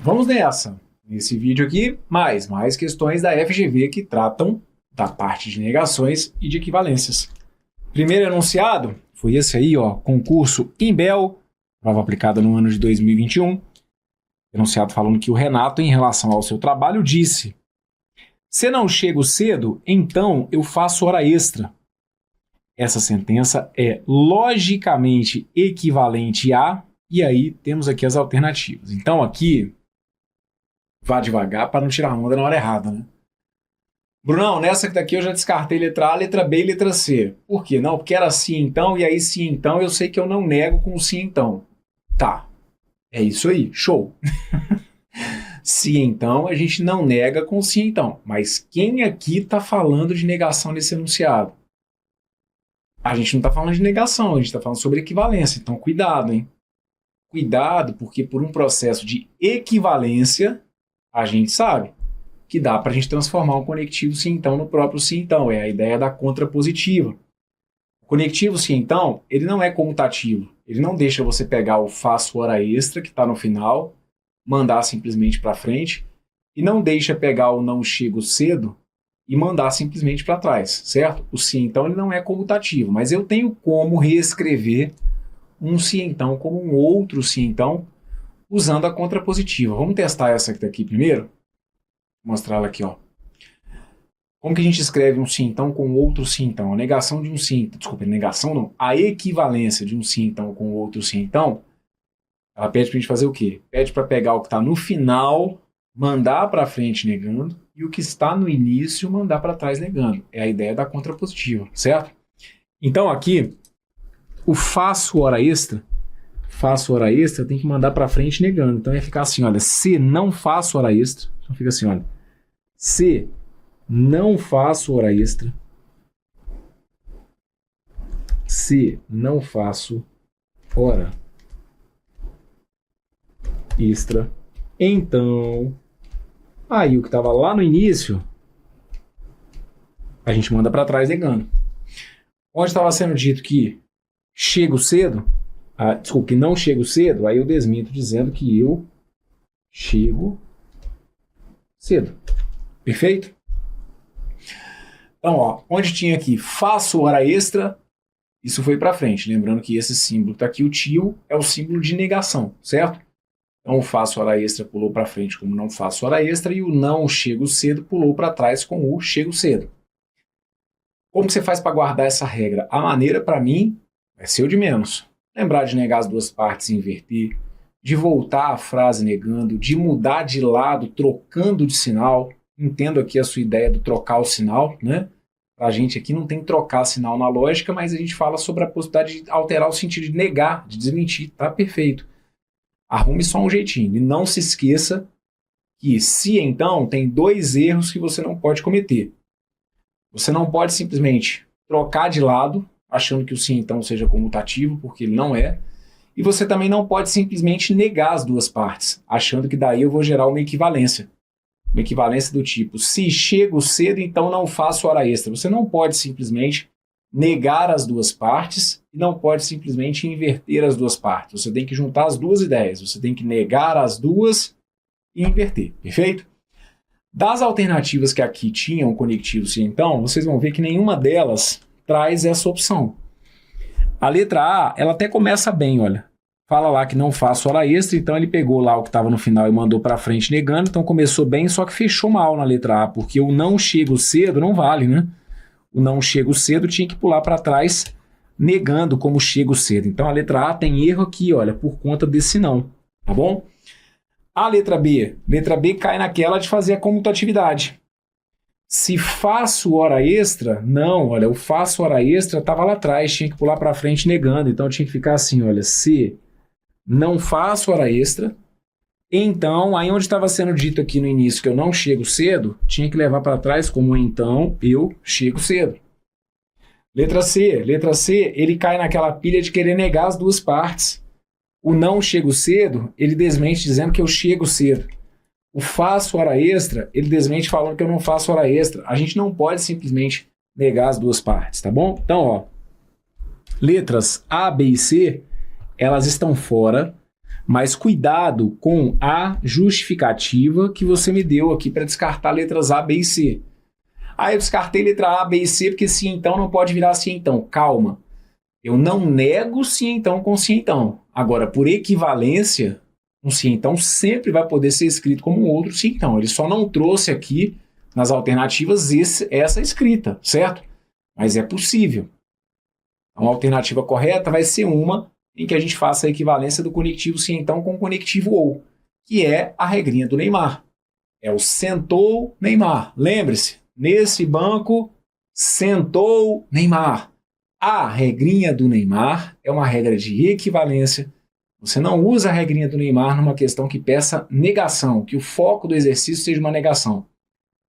Vamos nessa. Nesse vídeo aqui, mais questões da FGV que tratam da parte de negações e de equivalências. Primeiro enunciado foi esse aí, ó, concurso Imbel, prova aplicada no ano de 2021. Enunciado falando que o Renato, em relação ao seu trabalho, disse: se não chego cedo, então eu faço hora extra. Essa sentença é logicamente equivalente a... E aí temos aqui as alternativas. Então aqui, vá devagar para não tirar a onda na hora errada, né? Brunão, nessa daqui eu já descartei letra A, letra B e letra C. Por quê? Não, porque era sim então, e aí sim então eu sei que eu não nego com o sim então. Tá, é isso aí, show. Sim então, a gente não nega com sim então. Mas quem aqui está falando de negação nesse enunciado? A gente não está falando de negação, a gente está falando sobre equivalência. Então cuidado, hein? Cuidado, porque por um processo de equivalência, a gente sabe que dá para a gente transformar um conectivo sim então no próprio sim então. É a ideia da contrapositiva. O conectivo sim então, ele não é comutativo. Ele não deixa você pegar o faço hora extra, que está no final, mandar simplesmente para frente, e não deixa pegar o não chego cedo e mandar simplesmente para trás, certo? O sim então ele não é comutativo, mas eu tenho como reescrever um sim então como um outro sim então, usando a contrapositiva. Vamos testar essa aqui primeiro? Vou mostrar ela aqui, ó. Como que a gente escreve um sim então com outro sim então? A negação de um sim, desculpa, negação não, a equivalência de um sim então com outro sim então, ela pede para a gente fazer o quê? Pede para pegar o que está no final, mandar para frente negando, e o que está no início mandar para trás negando. É a ideia da contrapositiva, certo? Então aqui, o faço hora extra tem que mandar para frente negando. Então ia ficar assim, olha, se não faço hora extra, então fica assim, olha, se não faço hora extra, se não faço hora extra, então, aí o que estava lá no início, a gente manda para trás negando. Onde estava sendo dito que chego cedo, desculpa, que não chego cedo, aí eu desminto dizendo que eu chego cedo. Perfeito? Então, ó, onde tinha aqui faço hora extra, isso foi para frente. Lembrando que esse símbolo que está aqui, o tio, é o símbolo de negação, certo? Então o faço hora extra pulou para frente como não faço hora extra, e o não chego cedo pulou para trás com o chego cedo. Como que você faz para guardar essa regra? A maneira, para mim, vai ser o de menos. Lembrar de negar as duas partes e inverter, de voltar a frase negando, de mudar de lado, trocando de sinal. Entendo aqui a sua ideia do trocar o sinal, né? Para a gente aqui não tem que trocar sinal na lógica, mas a gente fala sobre a possibilidade de alterar o sentido, de negar, de desmentir. Tá perfeito. Arrume só um jeitinho. E não se esqueça que se então tem dois erros que você não pode cometer. Você não pode simplesmente trocar de lado, achando que o sim então seja comutativo, porque ele não é. E você também não pode simplesmente negar as duas partes, achando que daí eu vou gerar uma equivalência. Uma equivalência do tipo, se chego cedo, então não faço hora extra. Você não pode simplesmente negar as duas partes e não pode simplesmente inverter as duas partes. Você tem que juntar as duas ideias. Você tem que negar as duas e inverter. Perfeito? Das alternativas que aqui tinham conectivo sim então, vocês vão ver que nenhuma delas traz essa opção. A letra A, ela até começa bem, olha. Fala lá que não faço hora extra, então ele pegou lá o que estava no final e mandou para frente negando, então começou bem, só que fechou mal na letra A, porque o não chego cedo não vale, né? O não chego cedo tinha que pular para trás negando como chego cedo. Então a letra A tem erro aqui, olha, por conta desse não, tá bom? A letra B cai naquela de fazer a comutatividade. Se faço hora extra, não, olha, o faço hora extra estava lá atrás, tinha que pular para frente negando, então tinha que ficar assim, olha, se não faço hora extra, então, aí onde estava sendo dito aqui no início que eu não chego cedo, tinha que levar para trás como então eu chego cedo. Letra C, ele cai naquela pilha de querer negar as duas partes. O não chego cedo, ele desmente dizendo que eu chego cedo. O faço hora extra, ele desmente falando que eu não faço hora extra. A gente não pode simplesmente negar as duas partes, tá bom? Então, ó, letras A, B e C, elas estão fora Mas cuidado com a justificativa que você me deu aqui para descartar letras A, B e C. Ah, eu descartei letra A, B e C porque sim, então não pode virar sim, então. Calma. Eu não nego sim, então com sim, então. Agora, por equivalência, um sim, então sempre vai poder ser escrito como um outro sim, então. Ele só não trouxe aqui nas alternativas essa escrita, certo? Mas é possível. Uma alternativa correta vai ser uma em que a gente faça a equivalência do conectivo sim, então com o conectivo ou, que é a regrinha do Neymar. É o sentou Neymar. Lembre-se, nesse banco sentou Neymar. A regrinha do Neymar é uma regra de equivalência. Você não usa a regrinha do Neymar numa questão que peça negação, que o foco do exercício seja uma negação.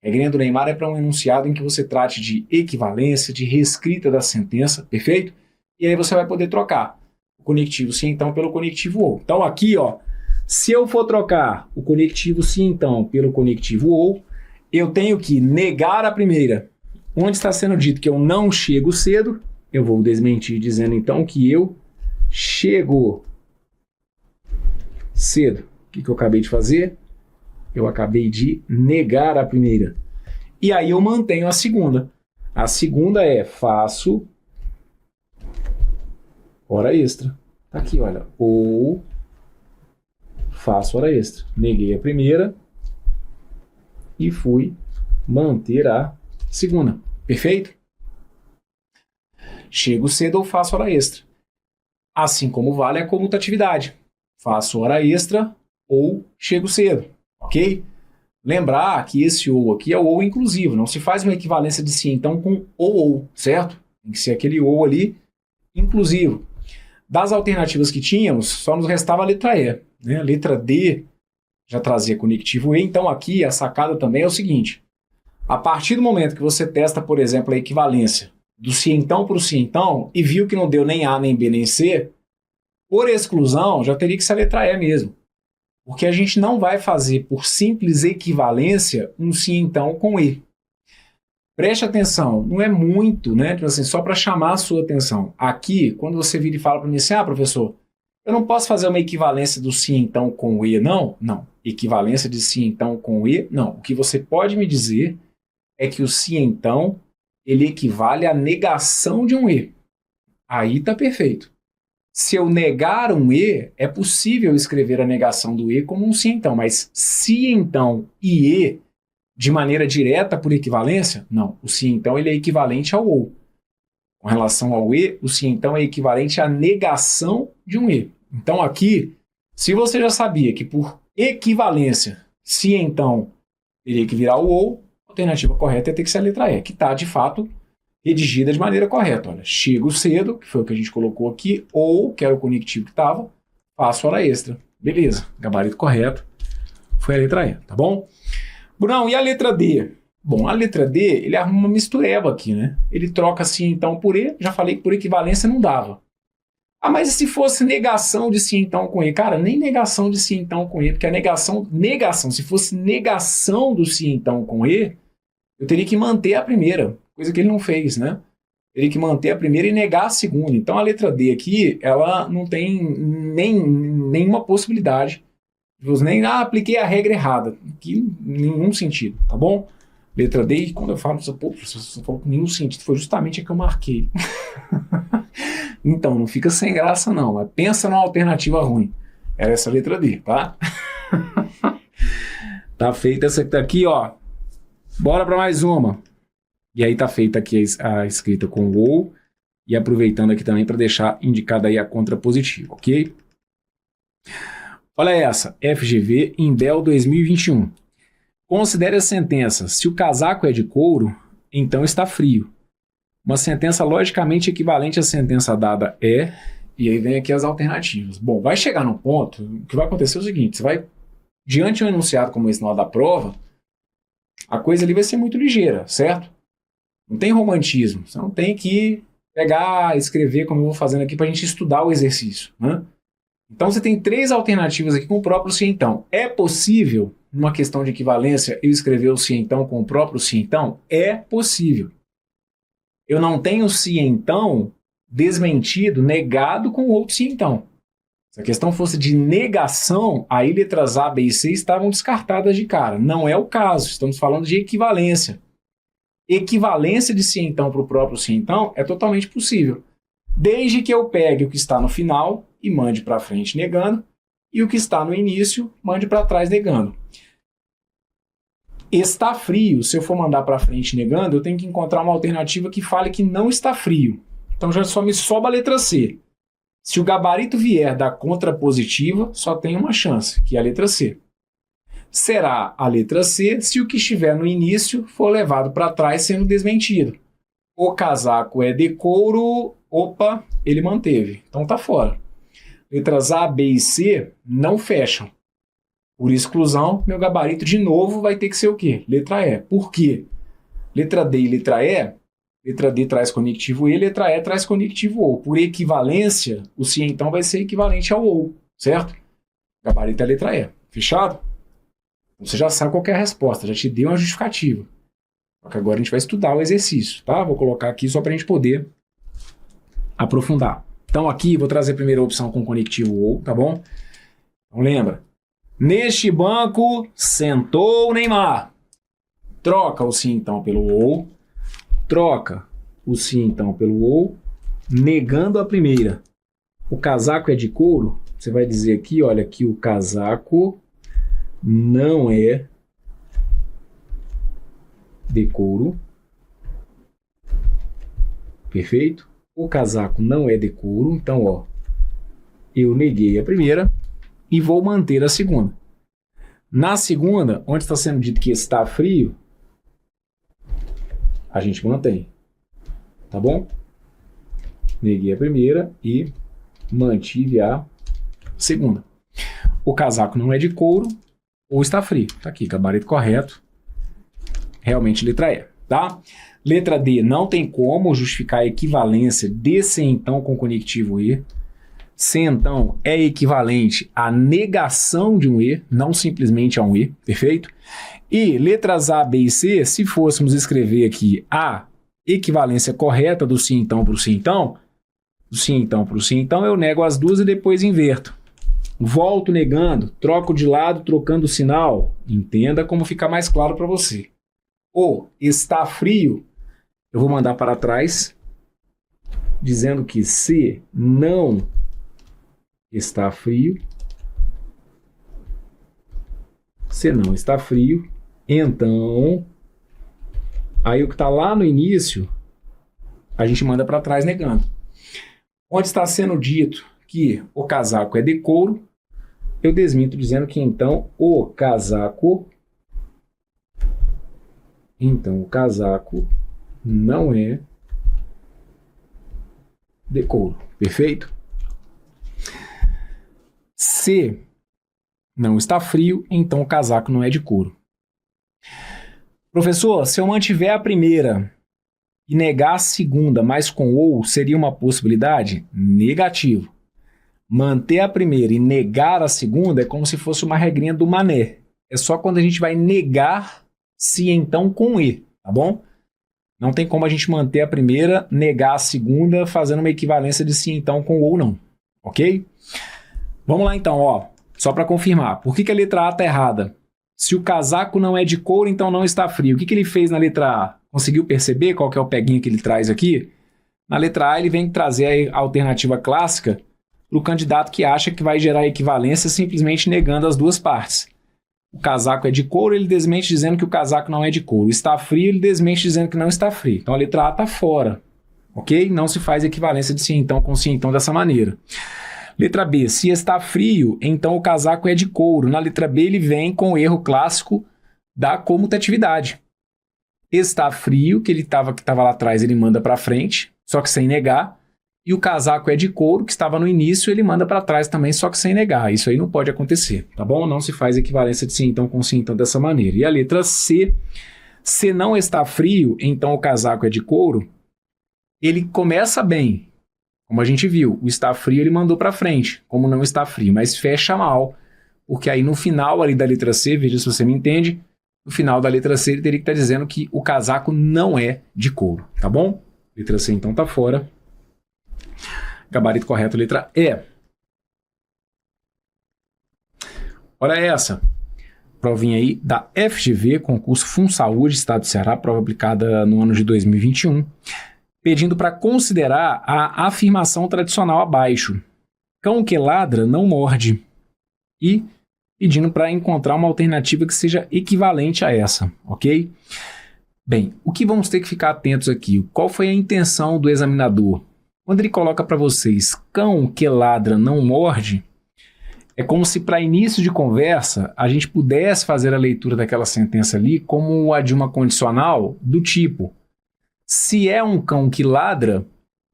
A regrinha do Neymar é para um enunciado em que você trate de equivalência, de reescrita da sentença, perfeito? E aí você vai poder trocar o conectivo sim, então, pelo conectivo ou. Então aqui, ó, se eu for trocar o conectivo sim, então, pelo conectivo ou, eu tenho que negar a primeira. Onde está sendo dito que eu não chego cedo, eu vou desmentir dizendo então que eu chego cedo. O que eu acabei de fazer? Eu acabei de negar a primeira. E aí eu mantenho a segunda. A segunda é faço hora extra. Tá aqui, olha. Ou faço hora extra. Neguei a primeira e fui manter a segunda. Perfeito? Chego cedo ou faço hora extra. Assim como vale a comutatividade. Faço hora extra ou chego cedo. Ok? Lembrar que esse ou aqui é o ou inclusivo. Não se faz uma equivalência de sim, então, com ou, certo? Tem que ser aquele ou ali inclusivo. Das alternativas que tínhamos, só nos restava a letra E. Né? A letra D já trazia conectivo E. Então, aqui, a sacada também é o seguinte. A partir do momento que você testa, por exemplo, a equivalência do sim então para o sim então e viu que não deu nem A, nem B, nem C, por exclusão, já teria que ser a letra E mesmo. Porque a gente não vai fazer, por simples equivalência, um sim então com E. Preste atenção, não é muito, né? Tipo assim, só para chamar a sua atenção. Aqui, quando você vira e fala para mim assim, professor, eu não posso fazer uma equivalência do sim então com o E, não? Não. Equivalência de sim então com o E, não. O que você pode me dizer é que o sim então, ele equivale à negação de um E. Aí tá perfeito. Se eu negar um E, é possível escrever a negação do E como um sim então, mas se então e E de maneira direta por equivalência, não. O sim então ele é equivalente ao ou. Com relação ao E, o sim então é equivalente à negação de um E. Então aqui, se você já sabia que por equivalência, se então teria que virar o ou, a alternativa correta é ter que ser a letra E, que está de fato redigida de maneira correta. Olha, chego cedo, que foi o que a gente colocou aqui, ou, que era o conectivo que estava, faço hora extra. Beleza, gabarito correto. Foi a letra E, tá bom? Brunão, e a letra D? Bom, a letra D, ele arruma uma mistureba aqui, né? Ele troca sim então por E, já falei que por equivalência não dava. Ah, mas e se fosse negação de sim então com E? Cara, nem negação de sim então com E, porque a negação, se fosse negação do sim então com E, eu teria que manter a primeira, coisa que ele não fez, né? Teria que manter a primeira e negar a segunda. Então a letra D aqui, ela não tem nenhuma possibilidade. Nem apliquei a regra errada. Aqui, em nenhum sentido, tá bom? Letra D, e quando eu falo, você falou com nenhum sentido, foi justamente a que eu marquei. Então, não fica sem graça não, mas pensa numa alternativa ruim. Era essa letra D, tá? Tá feita essa que tá aqui, ó. Bora para mais uma. E aí tá feita aqui a escrita com o ou, e aproveitando aqui também para deixar indicada aí a contrapositiva, ok? Olha essa, FGV Imbel 2021. Considere a sentença, se o casaco é de couro, então está frio. Uma sentença logicamente equivalente à sentença dada é, e aí vem aqui as alternativas. Bom, vai chegar num ponto, o que vai acontecer é o seguinte, você vai, diante de um enunciado como esse na hora da prova, a coisa ali vai ser muito ligeira, certo? Não tem romantismo, você não tem que pegar, escrever como eu vou fazendo aqui para a gente estudar o exercício, né? Então você tem três alternativas aqui com o próprio se então. É possível, numa questão de equivalência, eu escrever o se então com o próprio se então? É possível. Eu não tenho se então desmentido, negado com outro se então. Se a questão fosse de negação, aí letras A, B e C estavam descartadas de cara. Não é o caso, estamos falando de equivalência. Equivalência de sim então para o próprio sim então é totalmente possível, desde que eu pegue o que está no final e mande para frente negando, e o que está no início mande para trás negando. Está frio, se eu for mandar para frente negando, eu tenho que encontrar uma alternativa que fale que não está frio. Então já só me sobra a letra C. Se o gabarito vier da contrapositiva, só tem uma chance, que é a letra C. Será a letra C se o que estiver no início for levado para trás sendo desmentido. O casaco é de couro, opa, ele manteve, então tá fora. Letras A, B e C não fecham. Por exclusão, meu gabarito de novo vai ter que ser o quê? Letra E. Por quê? Letra D e letra E, letra D traz conectivo E, letra E traz conectivo OU. Por equivalência, o se então vai ser equivalente ao OU, certo? Gabarito é a letra E. Fechado? Você já sabe qual é a resposta, já te dei uma justificativa. Só que agora a gente vai estudar o exercício, tá? Vou colocar aqui só para a gente poder aprofundar. Então aqui vou trazer a primeira opção com conectivo OU, tá bom? Então lembra, neste banco sentou o Neymar. Troca o sim então pelo OU, troca o sim então pelo OU, negando a primeira. O casaco é de couro, você vai dizer aqui, olha, que o casaco não é de couro. Perfeito? O casaco não é de couro, então, ó, eu neguei a primeira e vou manter a segunda. Na segunda, onde está sendo dito que está frio, a gente mantém, tá bom? Neguei a primeira e mantive a segunda. O casaco não é de couro ou está frio. Tá aqui, gabarito correto. Realmente letra E, tá? Letra D, não tem como justificar a equivalência de se então com conectivo E. Se então é equivalente à negação de um E, não simplesmente a um E, perfeito? E letras A, B e C, se fôssemos escrever aqui a equivalência correta do sim então para o sim então, do sim então para o sim então, eu nego as duas e depois inverto. Volto negando, troco de lado, trocando o sinal. Entenda como fica mais claro para você. Ou está frio, eu vou mandar para trás, dizendo que se não está frio, se não está frio, então, aí o que está lá no início, a gente manda para trás negando. Onde está sendo dito que o casaco é de couro, eu desminto dizendo que então o casaco não é de couro. Perfeito? Se não está frio, então o casaco não é de couro. Professor, se eu mantiver a primeira e negar a segunda, mas com ou, seria uma possibilidade? Negativo. Manter a primeira e negar a segunda é como se fosse uma regrinha do mané. É só quando a gente vai negar se então com e, tá bom? Não tem como a gente manter a primeira, negar a segunda, fazendo uma equivalência de se então com ou não, ok? Vamos lá então, ó, só para confirmar. Por que a letra A está errada? Se o casaco não é de couro, então não está frio. O que ele fez na letra A? Conseguiu perceber qual que é o peguinho que ele traz aqui? Na letra A ele vem trazer a alternativa clássica para o candidato que acha que vai gerar equivalência simplesmente negando as duas partes. O casaco é de couro, ele desmente dizendo que o casaco não é de couro. Está frio, ele desmente dizendo que não está frio. Então a letra A está fora, ok? Não se faz equivalência de sim então com sim então dessa maneira. Letra B, se está frio, então o casaco é de couro. Na letra B ele vem com o erro clássico da comutatividade. Está frio, que estava lá atrás, ele manda para frente, só que sem negar. E o casaco é de couro, que estava no início, ele manda para trás também, só que sem negar. Isso aí não pode acontecer, tá bom? Não se faz equivalência de sim então com sim então dessa maneira. E a letra C, se não está frio, então o casaco é de couro, ele começa bem. Como a gente viu, o está frio ele mandou para frente, como não está frio, mas fecha mal, porque aí no final ali da letra C, veja se você me entende, no final da letra C ele teria que estar dizendo que o casaco não é de couro, tá bom? Letra C então tá fora. Gabarito correto, letra E. Olha essa. Provinha aí da FGV, concurso FunSaúde, Estado do Ceará, prova aplicada no ano de 2021, pedindo para considerar a afirmação tradicional abaixo. Cão que ladra não morde. E pedindo para encontrar uma alternativa que seja equivalente a essa, ok? Bem, o que vamos ter que ficar atentos aqui? Qual foi a intenção do examinador? Quando ele coloca para vocês cão que ladra não morde, é como se para início de conversa a gente pudesse fazer a leitura daquela sentença ali como a de uma condicional do tipo: se é um cão que ladra,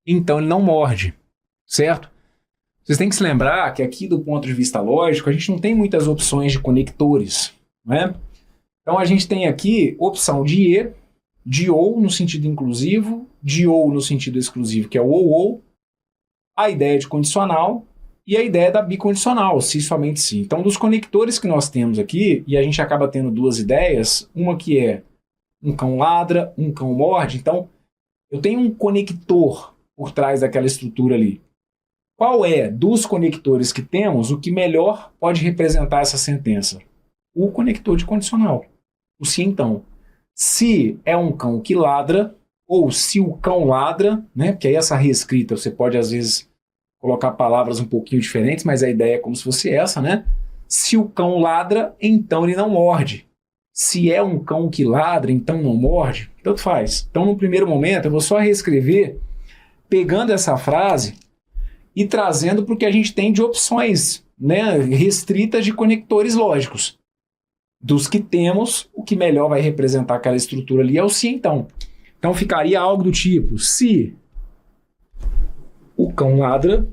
então ele não morde, certo? Vocês têm que se lembrar que aqui do ponto de vista lógico a gente não tem muitas opções de conectores, né? Então a gente tem aqui opção de e, de ou no sentido inclusivo, de ou no sentido exclusivo, que é o ou, a ideia de condicional e a ideia da bicondicional, se somente se. Então, dos conectores que nós temos aqui, e a gente acaba tendo duas ideias, uma que é um cão ladra, um cão morde, então eu tenho um conector por trás daquela estrutura ali. Qual é, dos conectores que temos, o que melhor pode representar essa sentença? O conector de condicional, o se então. Se é um cão que ladra, ou se o cão ladra, né? Porque aí essa reescrita você pode às vezes colocar palavras um pouquinho diferentes, mas a ideia é como se fosse essa, né? Se o cão ladra, então ele não morde. Se é um cão que ladra, então não morde, tanto faz. Então no primeiro momento eu vou só reescrever, pegando essa frase e trazendo para o que a gente tem de opções, né, restritas de conectores lógicos. Dos que temos, o que melhor vai representar aquela estrutura ali é o se então. Então ficaria algo do tipo: se o cão ladra,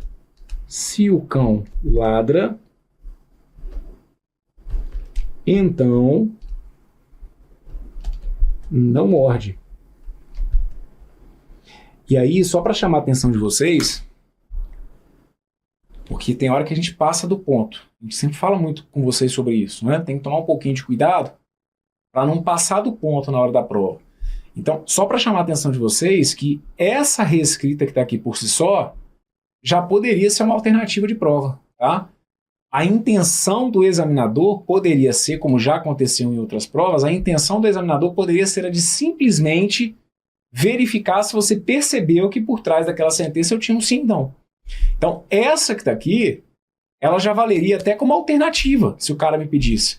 se o cão ladra, então não morde. E aí, só para chamar a atenção de vocês, porque tem hora que a gente passa do ponto. A gente sempre fala muito com vocês sobre isso, né? Tem que tomar um pouquinho de cuidado para não passar do ponto na hora da prova. Então, só para chamar a atenção de vocês que essa reescrita que está aqui por si só já poderia ser uma alternativa de prova, tá? A intenção do examinador poderia ser, como já aconteceu em outras provas, a intenção do examinador poderia ser a de simplesmente verificar se você percebeu que por trás daquela sentença eu tinha um sim não. Então, essa que está aqui, ela já valeria até como alternativa, se o cara me pedisse.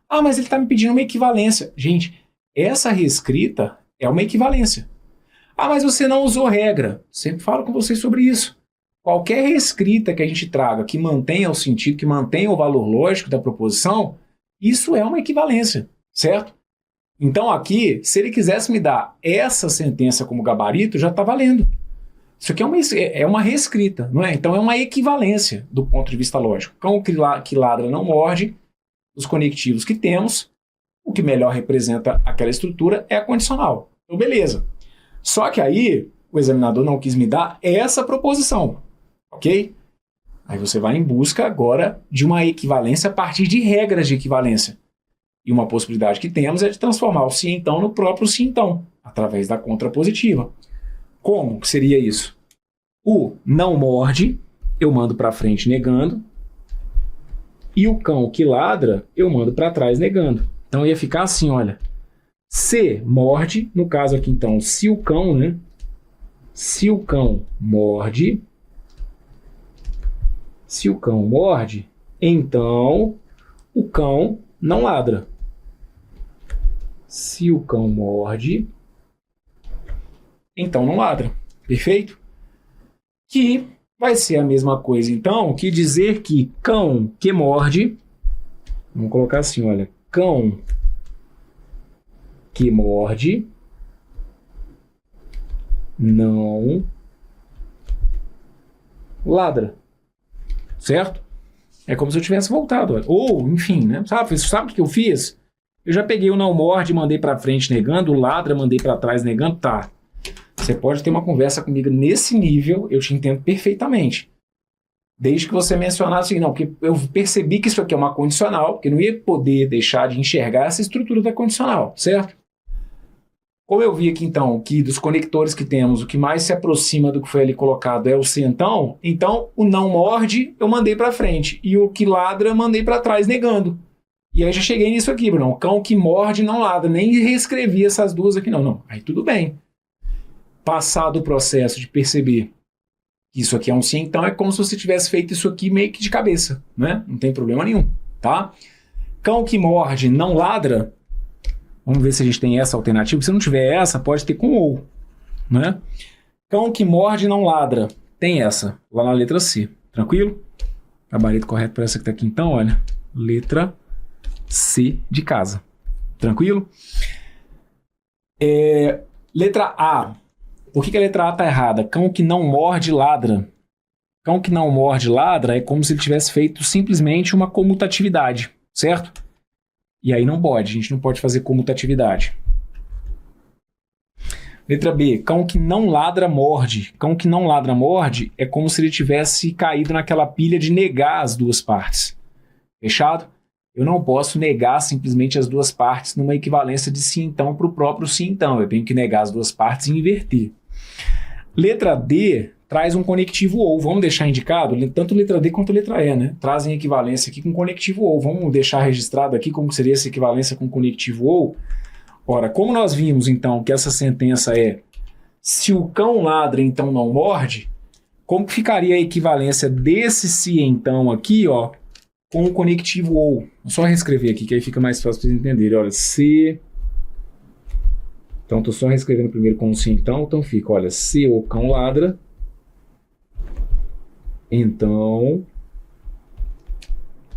Ah, mas ele está me pedindo uma equivalência. Gente, essa reescrita é uma equivalência. Ah, mas você não usou regra. Sempre falo com vocês sobre isso. Qualquer reescrita que a gente traga que mantenha o sentido, que mantenha o valor lógico da proposição, isso é uma equivalência, certo? Então aqui, se ele quisesse me dar essa sentença como gabarito, já está valendo. Isso aqui é uma reescrita, não é? Então é uma equivalência do ponto de vista lógico. Cão que ladra não morde, os conectivos que temos, o que melhor representa aquela estrutura é a condicional. Então beleza. Só que aí o examinador não quis me dar essa proposição, ok? Aí você vai em busca agora de uma equivalência a partir de regras de equivalência. E uma possibilidade que temos é de transformar o se então no próprio se então, através da contrapositiva. Como que seria isso? O não morde, eu mando para frente negando, e o cão que ladra, eu mando para trás negando. Então ia ficar assim, olha. Se morde, no caso aqui então, se o cão, né? Se o cão morde, então o cão não ladra. Se o cão morde, então não ladra. Perfeito? Que vai ser a mesma coisa, então, que dizer que cão que morde, vamos colocar assim, olha, cão que morde não ladra. Certo? É como se eu tivesse voltado. Olha. Ou, enfim, né? Sabe o que eu fiz? Eu já peguei o não morde, mandei para frente negando, o ladra, mandei para trás negando, tá. Você pode ter uma conversa comigo nesse nível, eu te entendo perfeitamente. Desde que você mencionasse, não, porque eu percebi que isso aqui é uma condicional, porque não ia poder deixar de enxergar essa estrutura da condicional, certo? Como eu vi aqui, então, que dos conectores que temos, o que mais se aproxima do que foi ali colocado é o centão, então o não morde eu mandei para frente e o que ladra eu mandei para trás negando. E aí já cheguei nisso aqui, Bruno. O cão que morde não ladra. Nem reescrevi essas duas aqui, não. Não. Aí tudo bem. Passado o processo de perceber que isso aqui é um sim, então é como se você tivesse feito isso aqui meio que de cabeça, né? Não tem problema nenhum, tá? Cão que morde não ladra. Vamos ver se a gente tem essa alternativa. Se não tiver essa, pode ter com ou, né? Cão que morde não ladra. Tem essa, lá na letra C. Tranquilo? Gabarito correto para essa que tá aqui, então, olha. Letra C de casa. Tranquilo? Letra A. Por que a letra A tá errada? Cão que não morde ladra. Cão que não morde ladra é como se ele tivesse feito simplesmente uma comutatividade, certo? E aí não pode, a gente não pode fazer comutatividade. Letra B, cão que não ladra morde. Cão que não ladra morde é como se ele tivesse caído naquela pilha de negar as duas partes. Fechado? Eu não posso negar simplesmente as duas partes numa equivalência de sim então para o próprio sim então. Eu tenho que negar as duas partes e inverter. Letra D traz um conectivo ou. Vamos deixar indicado, tanto letra D quanto letra E, né? Trazem equivalência aqui com conectivo ou. Vamos deixar registrado aqui como seria essa equivalência com conectivo ou. Ora, como nós vimos então que essa sentença é se o cão ladra, então não morde, como que ficaria a equivalência desse se então aqui, ó, com o conectivo ou? Vou só reescrever aqui que aí fica mais fácil para vocês entenderem. Olha, se... Então, estou só reescrevendo primeiro com o se então fica, olha, se o cão ladra, então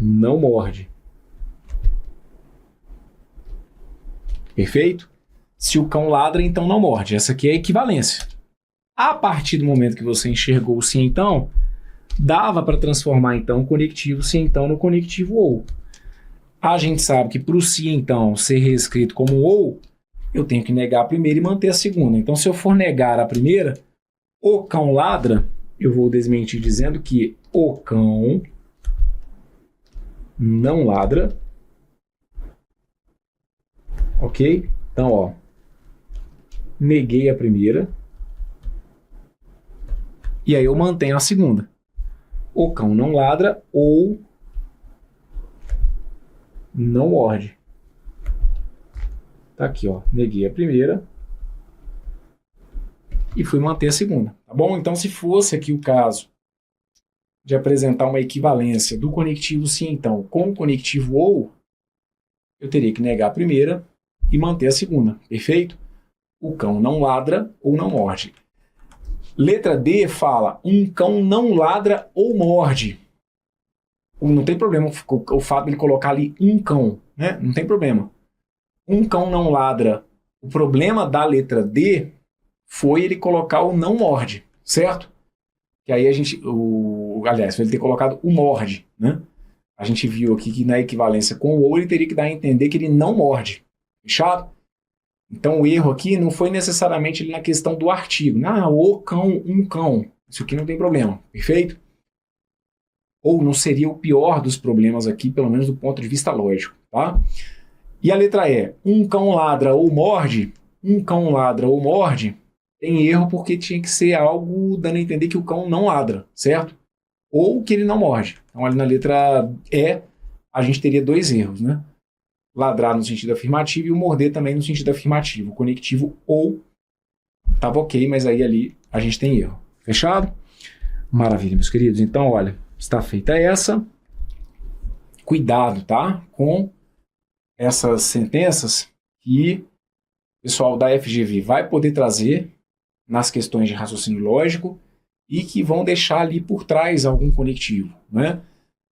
não morde. Perfeito? Se o cão ladra, então não morde. Essa aqui é a equivalência. A partir do momento que você enxergou o se então, dava para transformar então o conectivo se então no conectivo ou. A gente sabe que para o se então ser reescrito como ou, eu tenho que negar a primeira e manter a segunda. Então, se eu for negar a primeira, o cão ladra, eu vou desmentir dizendo que o cão não ladra. Ok? Então, ó, neguei a primeira e aí eu mantenho a segunda. O cão não ladra ou não morde. Tá aqui, ó, neguei a primeira e fui manter a segunda, tá bom? Então, se fosse aqui o caso de apresentar uma equivalência do conectivo sim, então, com o conectivo ou, eu teria que negar a primeira e manter a segunda, perfeito? O cão não ladra ou não morde. Letra D fala, um cão não ladra ou morde. Não tem problema o fato de ele colocar ali um cão, né? Não tem problema. Um cão não ladra. O problema da letra D foi ele colocar o não morde, certo? Que aí a gente... aliás, foi ele ter colocado o morde, né? A gente viu aqui que na equivalência com o ou ele teria que dar a entender que ele não morde. Fechado? Então o erro aqui não foi necessariamente na questão do artigo. Ah, o cão, um cão. Isso aqui não tem problema. Perfeito? Ou não seria o pior dos problemas aqui, pelo menos do ponto de vista lógico, tá? E a letra E, um cão ladra ou morde, um cão ladra ou morde, tem erro porque tinha que ser algo dando a entender que o cão não ladra, certo? Ou que ele não morde. Então ali na letra E, a gente teria dois erros, né? Ladrar no sentido afirmativo e o morder também no sentido afirmativo. O conectivo ou estava ok, mas aí ali a gente tem erro. Fechado? Maravilha, meus queridos. Então, olha, está feita essa. Cuidado, tá? Com essas sentenças que o pessoal da FGV vai poder trazer nas questões de raciocínio lógico e que vão deixar ali por trás algum conectivo, né?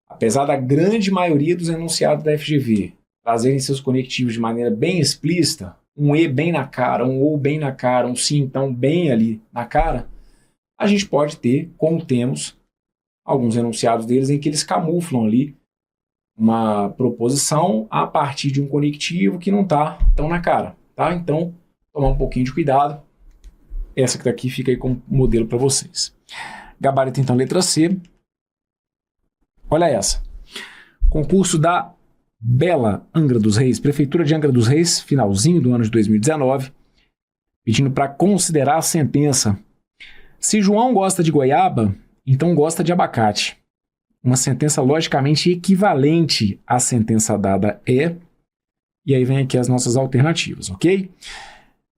Apesar da grande maioria dos enunciados da FGV trazerem seus conectivos de maneira bem explícita, um E bem na cara, um OU bem na cara, um SI então bem ali na cara, a gente pode ter, como temos, alguns enunciados deles em que eles camuflam ali uma proposição a partir de um conectivo que não está tão na cara, tá? Então, tomar um pouquinho de cuidado. Essa que daqui fica aí como modelo para vocês. Gabarito, então, letra C. Olha essa. Concurso da Bela Angra dos Reis, Prefeitura de Angra dos Reis, finalzinho do ano de 2019. pedindo para considerar a sentença. Se João gosta de goiaba, então gosta de abacate. Uma sentença logicamente equivalente à sentença dada é, e aí vem aqui as nossas alternativas, ok?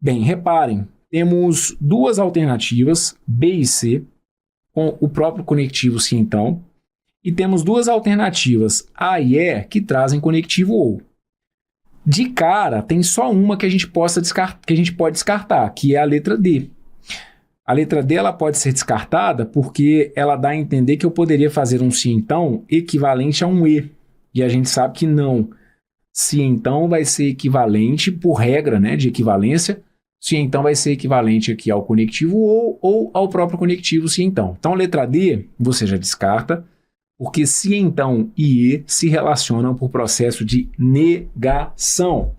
Bem, reparem, temos duas alternativas, B e C, com o próprio conectivo sim então, e temos duas alternativas, A e E, que trazem conectivo OU. De cara, tem só uma que a gente pode descartar, que é a letra D. A letra D ela pode ser descartada porque ela dá a entender que eu poderia fazer um se então equivalente a um E. E a gente sabe que não. Se então vai ser equivalente, por regra, né, de equivalência, se então vai ser equivalente aqui ao conectivo ou ao próprio conectivo se então. Então a letra D você já descarta, porque se então e E se relacionam por processo de negação.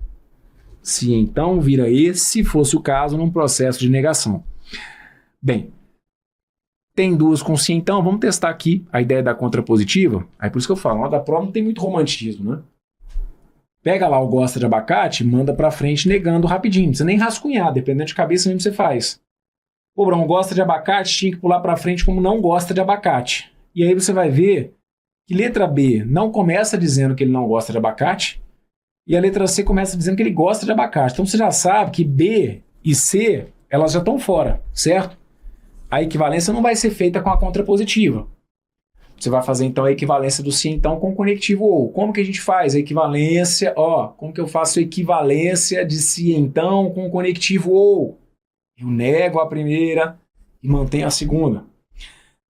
Se então vira E, se fosse o caso, num processo de negação. Bem, tem duas com sim, então vamos testar aqui a ideia da contrapositiva. Aí por isso que eu falo, a da prova não tem muito romantismo, né? Pega lá o gosta de abacate, manda pra frente negando rapidinho. Não precisa nem rascunhar, dependendo de cabeça mesmo você faz. Pô, Bruno, gosta de abacate, tinha que pular pra frente como não gosta de abacate. E aí você vai ver que letra B não começa dizendo que ele não gosta de abacate e a letra C começa dizendo que ele gosta de abacate. Então você já sabe que B e C, elas já estão fora, certo? A equivalência não vai ser feita com a contrapositiva. Você vai fazer então a equivalência do se então com o conectivo ou. Como que a gente faz a equivalência? Como que eu faço a equivalência de se então com o conectivo ou? Eu nego a primeira e mantenho a segunda.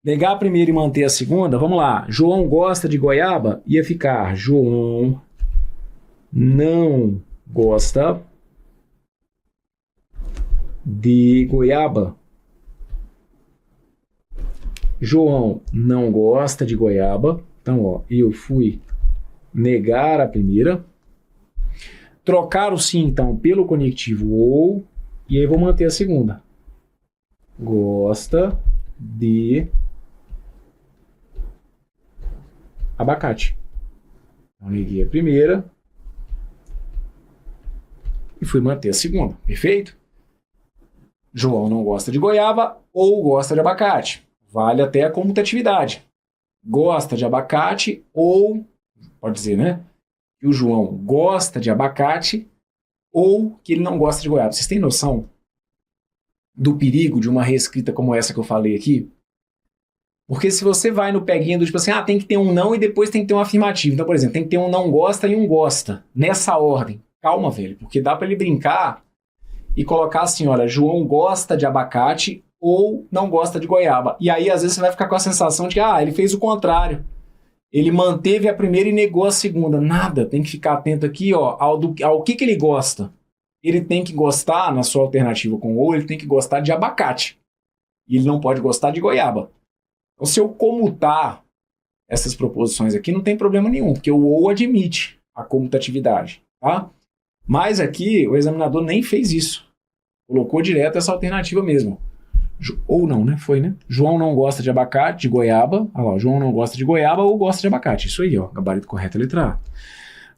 Negar a primeira e manter a segunda, vamos lá. João gosta de goiaba? Ia ficar João não gosta de goiaba. João não gosta de goiaba. Então, eu fui negar a primeira. Trocar o sim, então, pelo conectivo ou. E aí vou manter a segunda. Gosta de abacate. Então, neguei a primeira. E fui manter a segunda. Perfeito? João não gosta de goiaba ou gosta de abacate. Vale até a comutatividade. Gosta de abacate ou, pode dizer, né? Que o João gosta de abacate ou que ele não gosta de goiaba. Vocês têm noção do perigo de uma reescrita como essa que eu falei aqui? Porque se você vai no peguinho do tipo assim, tem que ter um não e depois tem que ter um afirmativo. Então, por exemplo, tem que ter um não gosta e um gosta. Nessa ordem. Calma, velho, porque dá para ele brincar e colocar assim, olha, João gosta de abacate ou não gosta de goiaba. E aí, às vezes, você vai ficar com a sensação de que, ele fez o contrário. Ele manteve a primeira e negou a segunda. Nada, tem que ficar atento aqui, ao que ele gosta. Ele tem que gostar, na sua alternativa com ou, ele tem que gostar de abacate. E ele não pode gostar de goiaba. Então, se eu comutar essas proposições aqui, não tem problema nenhum, porque o ou admite a comutatividade, tá? Mas aqui, o examinador nem fez isso. Colocou direto essa alternativa mesmo. Ou não, né? Foi, né? João não gosta de abacate, de goiaba. Olha lá, João não gosta de goiaba ou gosta de abacate. Isso aí, gabarito correto, letra A.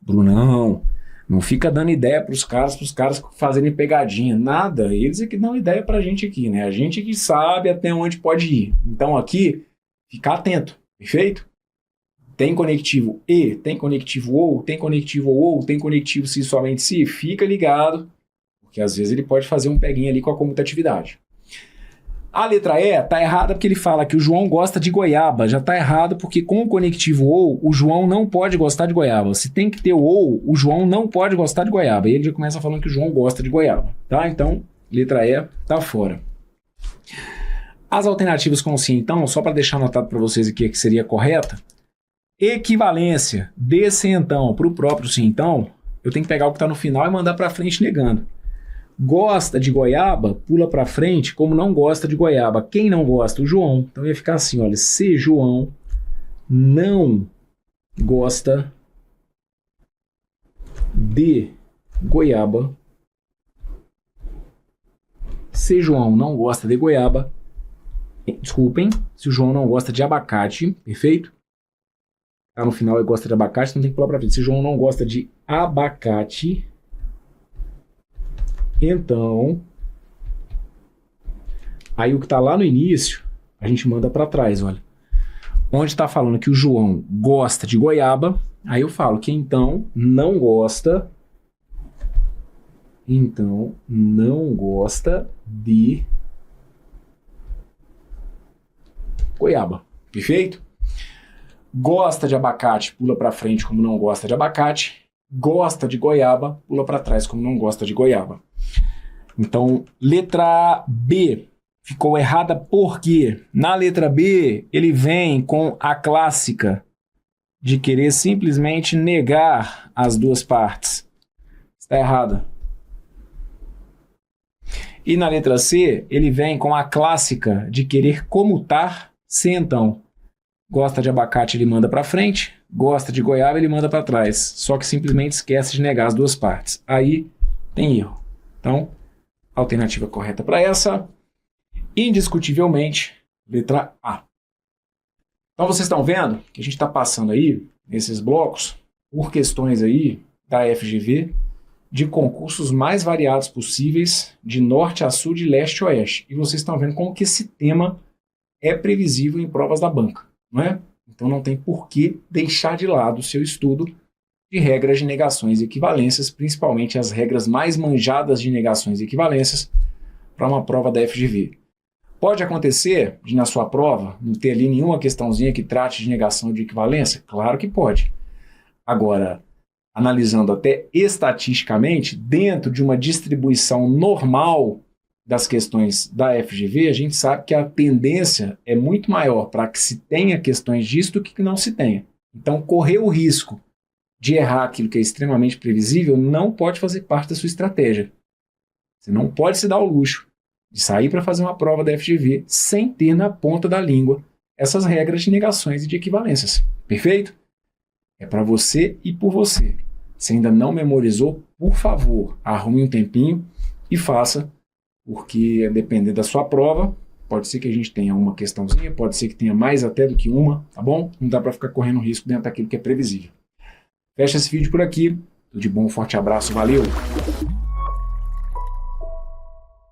Brunão, não fica dando ideia pros caras fazerem pegadinha. Nada, eles é que dão ideia pra gente aqui, né? A gente que sabe até onde pode ir. Então aqui, ficar atento, perfeito? Tem conectivo e, tem conectivo ou, tem conectivo se somente se, fica ligado, porque às vezes ele pode fazer um peguinho ali com a comutatividade. A letra E está errada porque ele fala que o João gosta de goiaba. Já está errado porque com o conectivo ou, o João não pode gostar de goiaba. Se tem que ter o ou, o João não pode gostar de goiaba. E ele já começa falando que o João gosta de goiaba. Tá? Então, letra E está fora. As alternativas com sim, então, só para deixar anotado para vocês aqui que seria correta, equivalência de se então para o próprio sim então, eu tenho que pegar o que está no final e mandar para frente negando. Gosta de goiaba, pula para frente como não gosta de goiaba. Quem não gosta? O João. Então ia ficar assim, olha, se João não gosta de goiaba, se João não gosta de goiaba, desculpem, se o João não gosta de abacate, perfeito? Tá no final ele gosta de abacate, então tem que pular para frente. Se João não gosta de abacate, então Aí o que está lá no início, a gente manda para trás, olha. Onde está falando que o João gosta de goiaba, aí eu falo que então não gosta de goiaba. Perfeito? Gosta de abacate, pula para frente como não gosta de abacate. Gosta de goiaba, pula para trás como não gosta de goiaba. Então, letra B ficou errada porque na letra B ele vem com a clássica de querer simplesmente negar as duas partes. Está errada. E na letra C ele vem com a clássica de querer comutar se então. Gosta de abacate, ele manda para frente. Gosta de goiaba, ele manda para trás. Só que simplesmente esquece de negar as duas partes. Aí tem erro. Então, a alternativa correta para essa, indiscutivelmente, letra A. Então, vocês estão vendo que a gente está passando aí, nesses blocos, por questões aí da FGV, de concursos mais variados possíveis, de norte a sul, de leste a oeste. E vocês estão vendo como que esse tema é previsível em provas da banca. Não é? Então não tem por que deixar de lado o seu estudo de regras de negações e equivalências, principalmente as regras mais manjadas de negações e equivalências para uma prova da FGV. Pode acontecer de na sua prova não ter ali nenhuma questãozinha que trate de negação de equivalência? Claro que pode. Agora, analisando até estatisticamente, dentro de uma distribuição normal das questões da FGV, a gente sabe que a tendência é muito maior para que se tenha questões disso do que não se tenha. Então, correr o risco de errar aquilo que é extremamente previsível não pode fazer parte da sua estratégia. Você não pode se dar o luxo de sair para fazer uma prova da FGV sem ter na ponta da língua essas regras de negações e de equivalências. Perfeito? É para você e por você. Se ainda não memorizou, por favor, arrume um tempinho e faça, porque dependendo da sua prova, pode ser que a gente tenha uma questãozinha, pode ser que tenha mais até do que uma, tá bom? Não dá para ficar correndo risco dentro daquilo que é previsível. Fecha esse vídeo por aqui. Tudo de bom, um forte abraço, valeu!